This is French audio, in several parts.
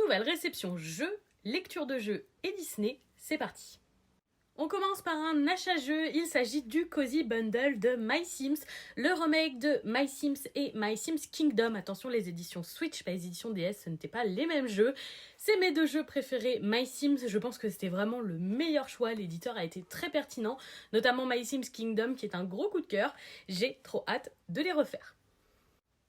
Nouvelle réception jeu, lecture de jeu et Disney, c'est parti. On commence par un achat-jeu, il s'agit du Cozy Bundle de My Sims, le remake de My Sims et My Sims Kingdom. Attention, les éditions Switch, pas les éditions DS, ce n'étaient pas les mêmes jeux. C'est mes deux jeux préférés, My Sims, je pense que c'était vraiment le meilleur choix, l'éditeur a été très pertinent, notamment My Sims Kingdom qui est un gros coup de cœur, j'ai trop hâte de les refaire.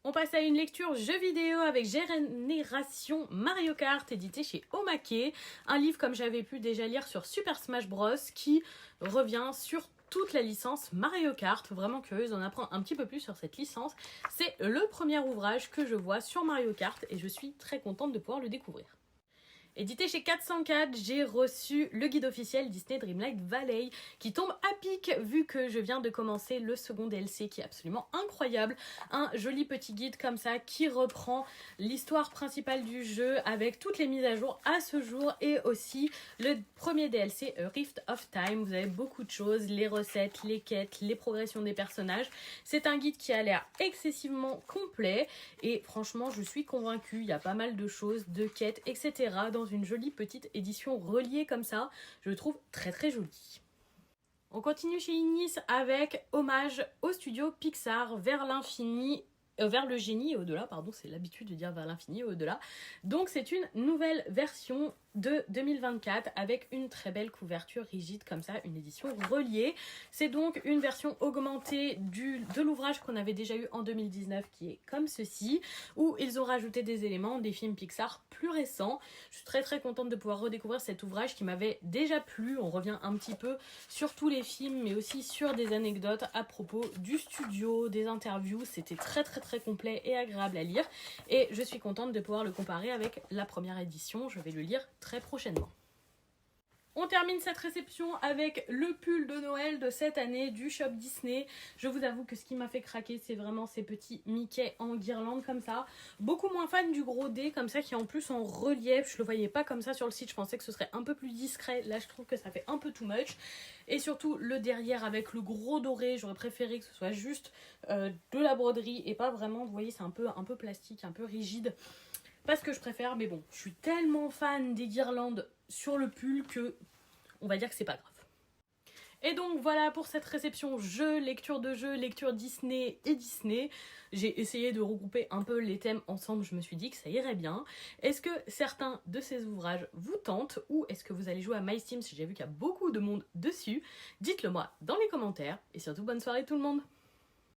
On passe à une lecture jeu vidéo avec Génération Mario Kart, édité chez Omake. Un livre comme j'avais pu déjà lire sur Super Smash Bros. Qui revient sur toute la licence Mario Kart. Vraiment curieuse d'en apprendre un petit peu plus sur cette licence. C'est le premier ouvrage que je vois sur Mario Kart et je suis très contente de pouvoir le découvrir. Édité chez 404, j'ai reçu le guide officiel Disney Dreamlight Valley qui tombe à pic vu que je viens de commencer le second DLC qui est absolument incroyable. Un joli petit guide comme ça qui reprend l'histoire principale du jeu avec toutes les mises à jour à ce jour et aussi le premier DLC A Rift of Time. Vous avez beaucoup de choses, les recettes, les quêtes, les progressions des personnages. C'est un guide qui a l'air excessivement complet et franchement je suis convaincue, il y a pas mal de choses, de quêtes, etc. dans une jolie petite édition reliée comme ça, je le trouve très très joli. On continue chez Inis avec hommage au studio Pixar vers l'infini, vers le génie et au-delà, pardon, c'est l'habitude de dire vers l'infini et au-delà. Donc c'est une nouvelle version de 2024 avec une très belle couverture rigide comme ça, une édition reliée. C'est donc une version augmentée de l'ouvrage qu'on avait déjà eu en 2019 qui est comme ceci, où ils ont rajouté des éléments des films Pixar plus récents. Je suis très très contente de pouvoir redécouvrir cet ouvrage qui m'avait déjà plu. On revient un petit peu sur tous les films mais aussi sur des anecdotes à propos du studio, des interviews. C'était très très très complet et agréable à lire et je suis contente de pouvoir le comparer avec la première édition. Je vais le lire très prochainement. On termine cette réception avec le pull de Noël de cette année du shop Disney. Je vous avoue que ce qui m'a fait craquer, c'est vraiment ces petits Mickey en guirlande comme ça. Beaucoup moins fan du gros dé comme ça qui est en plus en relief. Je le voyais pas comme ça sur le site, je pensais que ce serait un peu plus discret. Là, je trouve que ça fait un peu too much. Et surtout le derrière avec le gros doré, j'aurais préféré que ce soit juste de la broderie et pas vraiment, vous voyez, c'est un peu plastique, un peu rigide. Pas ce que je préfère, mais bon, je suis tellement fan des guirlandes sur le pull que on va dire que c'est pas grave. Et donc voilà pour cette réception jeu, lecture de jeu, lecture Disney et Disney. J'ai essayé de regrouper un peu les thèmes ensemble, je me suis dit que ça irait bien. Est-ce que certains de ces ouvrages vous tentent ou est-ce que vous allez jouer à My Sims? J'ai vu qu'il y a beaucoup de monde dessus. Dites-le moi dans les commentaires et surtout bonne soirée tout le monde.